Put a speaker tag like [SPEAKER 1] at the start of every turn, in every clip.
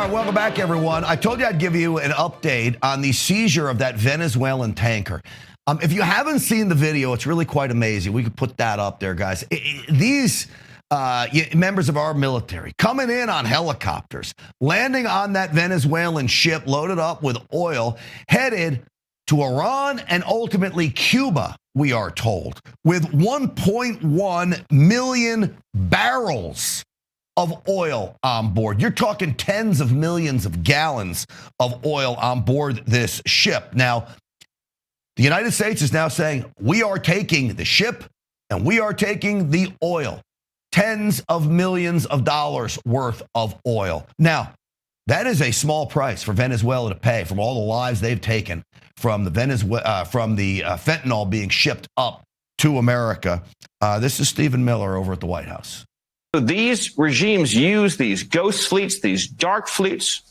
[SPEAKER 1] right, welcome back, everyone. I told you I'd give you an update on the seizure of that Venezuelan tanker. If you haven't seen the video, it's really quite amazing. We could put that up there, guys. These members of our military coming in on helicopters, landing on that Venezuelan ship loaded up with oil, headed to Iran and ultimately Cuba, we are told, with 1.1 million barrels of oil on board. You're talking tens of millions of gallons of oil on board this ship. Now, the United States is now saying, we are taking the ship and we are taking the oil. Tens of millions of dollars worth of oil. Now, that is a small price for Venezuela to pay from all the lives they've taken from the fentanyl being shipped up to America. This is Stephen Miller over at the White House.
[SPEAKER 2] These regimes use these ghost fleets, these dark fleets,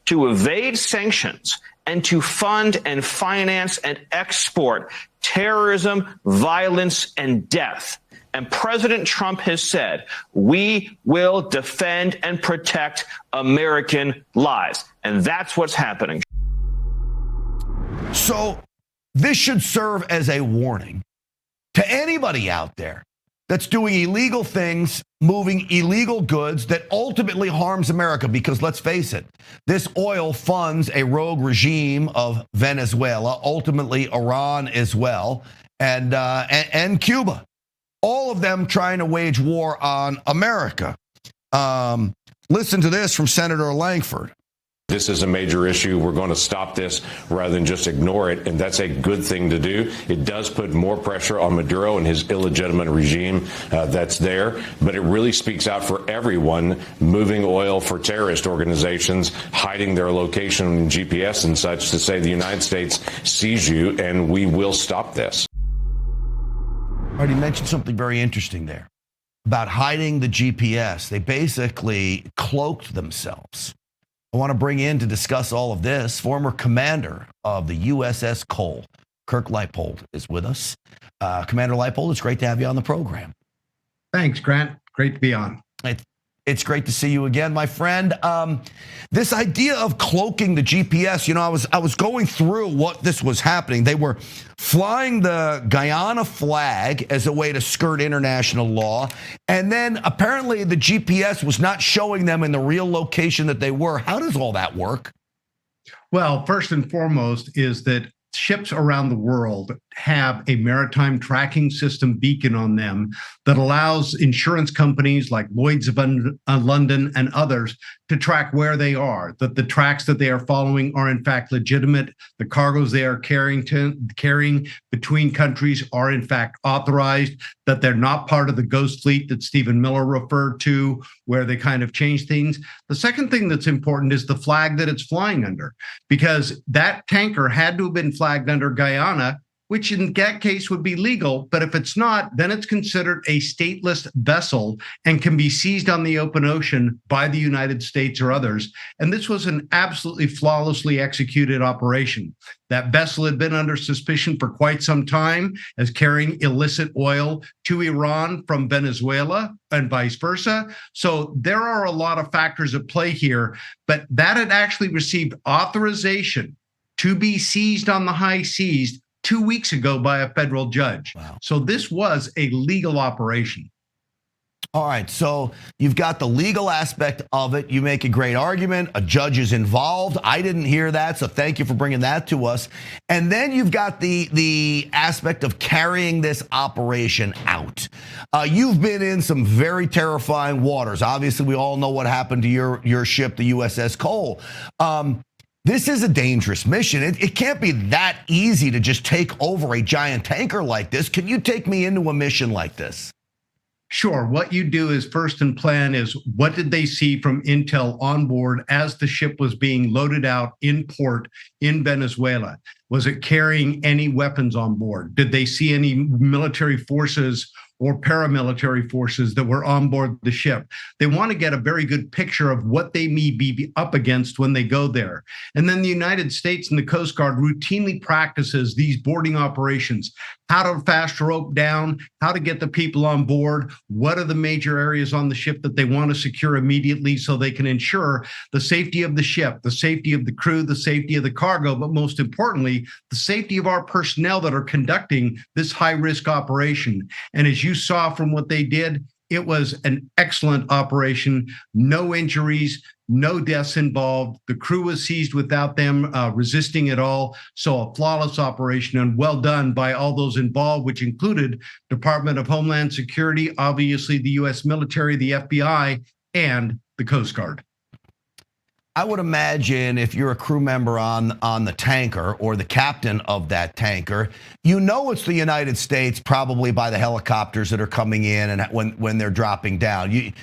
[SPEAKER 2] to evade sanctions and to fund and finance and export terrorism, violence, and death. And President Trump has said, we will defend and protect American lives. And that's what's happening.
[SPEAKER 1] So this should serve as a warning to anybody out there that's doing illegal things, moving illegal goods that ultimately harms America. Because let's face it, this oil funds a rogue regime of Venezuela, ultimately Iran as well, and Cuba. All of them trying to wage war on America. Listen to this from Senator Lankford.
[SPEAKER 3] This is a major issue. We're going to stop this rather than just ignore it, and that's a good thing to do. It does put more pressure on Maduro and his illegitimate regime that's there, but it really speaks out for everyone moving oil for terrorist organizations, hiding their location in GPS and such, to say the United States sees you and we will stop this.
[SPEAKER 1] All right, he mentioned something very interesting there about hiding the GPS. They basically cloaked themselves. I want to bring in to discuss all of this former commander of the USS Cole, Kirk Lippold, is with us. Commander Lippold, it's great to have you on the program.
[SPEAKER 4] Thanks, Grant. Great to be on.
[SPEAKER 1] It's great to see you again, my friend. This idea of cloaking the GPS, I was going through what this was happening. They were flying the Guyana flag as a way to skirt international law. And then apparently the GPS was not showing them in the real location that they were. How does all that work?
[SPEAKER 4] Well, first and foremost is that ships around the world have a maritime tracking system beacon on them that allows insurance companies like Lloyd's of London and others to track where they are, that the tracks that they are following are in fact legitimate, the cargoes they are carrying between countries are in fact authorized, that they're not part of the ghost fleet that Stephen Miller referred to, where they kind of change things. The second thing that's important is the flag that it's flying under, because that tanker had to have been flagged under Guyana, which in that case would be legal. But if it's not, then it's considered a stateless vessel and can be seized on the open ocean by the United States or others. And this was an absolutely flawlessly executed operation. That vessel had been under suspicion for quite some time as carrying illicit oil to Iran from Venezuela and vice versa. So there are a lot of factors at play here, but that had actually received authorization to be seized on the high seas 2 weeks ago by a federal judge. Wow. So this was a legal operation.
[SPEAKER 1] All right, so you've got the legal aspect of it. You make a great argument. A judge is involved. I didn't hear that, so thank you for bringing that to us. And then you've got the aspect of carrying this operation out. You've been in some very terrifying waters. Obviously, we all know what happened to your ship, the USS Cole. This is a dangerous mission. It can't be that easy to just take over a giant tanker like this. Can you take me into a mission like this?
[SPEAKER 4] Sure. What you do is first in plan is what did they see from intel on board as the ship was being loaded out in port in Venezuela? Was it carrying any weapons on board? Did they see any military forces or paramilitary forces that were on board the ship? They want to get a very good picture of what they may be up against when they go there. And then the United States and the Coast Guard routinely practices these boarding operations how to fast rope down, how to get the people on board, what are the major areas on the ship that they want to secure immediately so they can ensure the safety of the ship, the safety of the crew, the safety of the cargo, but most importantly, the safety of our personnel that are conducting this high-risk operation. And as you saw from what they did, it was an excellent operation, no injuries, no deaths involved. The crew was seized without them resisting at all. So a flawless operation, and well done by all those involved, which included Department of Homeland Security, obviously the U.S. military, the FBI, and the Coast Guard.
[SPEAKER 1] I would imagine if you're a crew member on the tanker or the captain of that tanker, you know it's the United States probably by the helicopters that are coming in and when they're dropping down.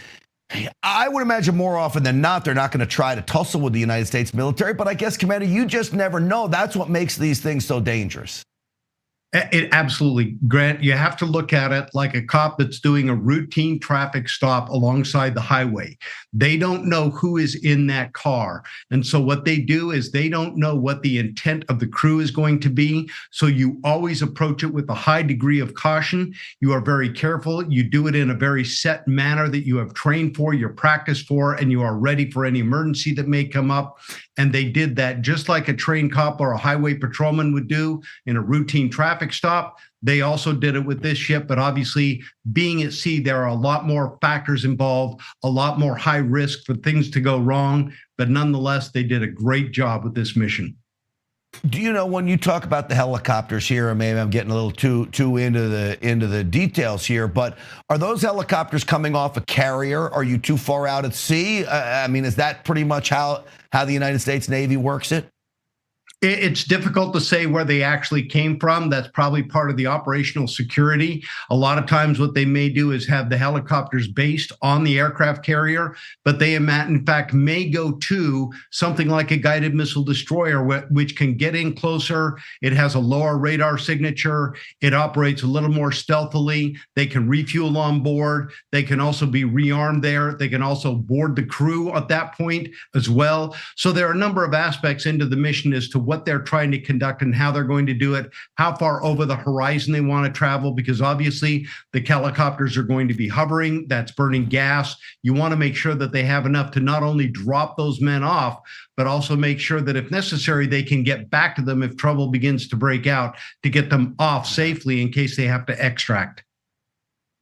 [SPEAKER 1] I would imagine more often than not, they're not going to try to tussle with the United States military. But I guess, Commander, you just never know. That's what makes these things so dangerous.
[SPEAKER 4] It absolutely, Grant, you have to look at it like a cop that's doing a routine traffic stop alongside the highway. They don't know who is in that car. And so what they do is they don't know what the intent of the crew is going to be. So you always approach it with a high degree of caution. You are very careful. You do it in a very set manner that you have trained for, you're practiced for, and you are ready for any emergency that may come up. And they did that just like a trained cop or a highway patrolman would do in a routine traffic stop. They also did it with this ship, but obviously being at sea, there are a lot more factors involved, a lot more high risk for things to go wrong. But nonetheless, they did a great job with this mission.
[SPEAKER 1] Do you know, when you talk about the helicopters here, and maybe I'm getting a little too into the details here, but are those helicopters coming off a carrier? Are you too far out at sea? I mean, is that pretty much how the United States Navy works it?
[SPEAKER 4] It's difficult to say where they actually came from. That's probably part of the operational security. A lot of times what they may do is have the helicopters based on the aircraft carrier, but they in fact may go to something like a guided missile destroyer, which can get in closer. It has a lower radar signature. It operates a little more stealthily. They can refuel on board. They can also be rearmed there. They can also board the crew at that point as well. So there are a number of aspects into the mission as to what they're trying to conduct and how they're going to do it, how far over the horizon they want to travel, because obviously the helicopters are going to be hovering, that's burning gas. You want to make sure that they have enough to not only drop those men off, but also make sure that if necessary, they can get back to them if trouble begins to break out, to get them off safely in case they have to extract.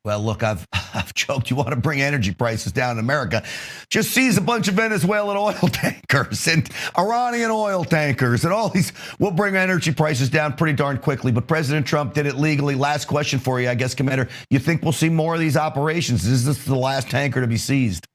[SPEAKER 1] Well, look, I've joked, you want to bring energy prices down in America, just seize a bunch of Venezuelan oil tankers and Iranian oil tankers and all these. We'll bring energy prices down pretty darn quickly. But President Trump did it legally. Last question for you, I guess, Commander. You think we'll see more of these operations? Is this the last tanker to be seized?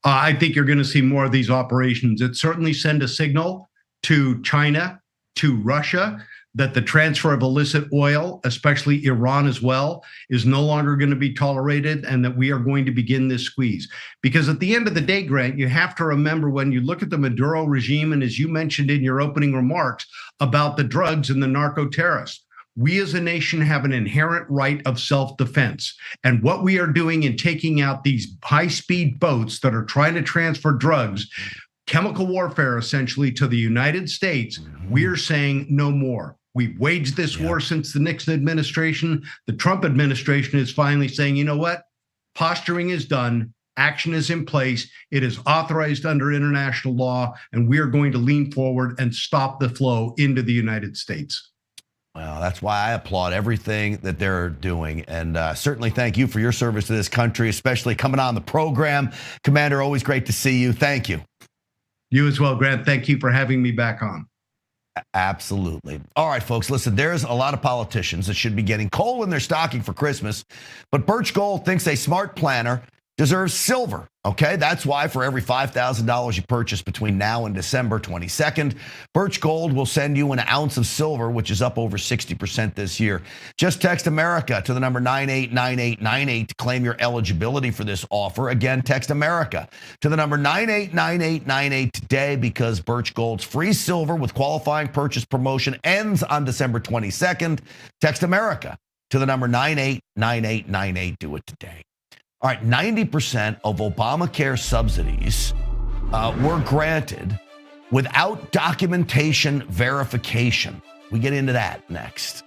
[SPEAKER 4] I think you're going to see more of these operations. It certainly send a signal to China, to Russia, that the transfer of illicit oil, especially Iran as well, is no longer going to be tolerated, and that we are going to begin this squeeze. Because at the end of the day, Grant, you have to remember when you look at the Maduro regime, and as you mentioned in your opening remarks about the drugs and the narco-terrorists, we as a nation have an inherent right of self-defense. And what we are doing in taking out these high-speed boats that are trying to transfer drugs, chemical warfare essentially, to the United States, we are saying no more. We've waged this war since the Nixon administration. The Trump administration is finally saying, you know what? Posturing is done. Action is in place. It is authorized under international law, and we are going to lean forward and stop the flow into the United States.
[SPEAKER 1] Well, that's why I applaud everything that they're doing. And certainly thank you for your service to this country, especially coming on the program. Commander, always great to see you. Thank you.
[SPEAKER 4] You as well, Grant. Thank you for having me back on.
[SPEAKER 1] Absolutely. All right, folks, listen, there's a lot of politicians that should be getting coal in their stocking for Christmas, but Birch Gold thinks a smart planner deserves silver. Okay, that's why for every $5,000 you purchase between now and December 22nd, Birch Gold will send you an ounce of silver, which is up over 60% this year. Just text America to the number 989898 to claim your eligibility for this offer. Again, text America to the number 989898 today, because Birch Gold's free silver with qualifying purchase promotion ends on December 22nd. Text America to the number 989898. Do it today. All right, 90% of Obamacare subsidies were granted without documentation verification. We get into that next.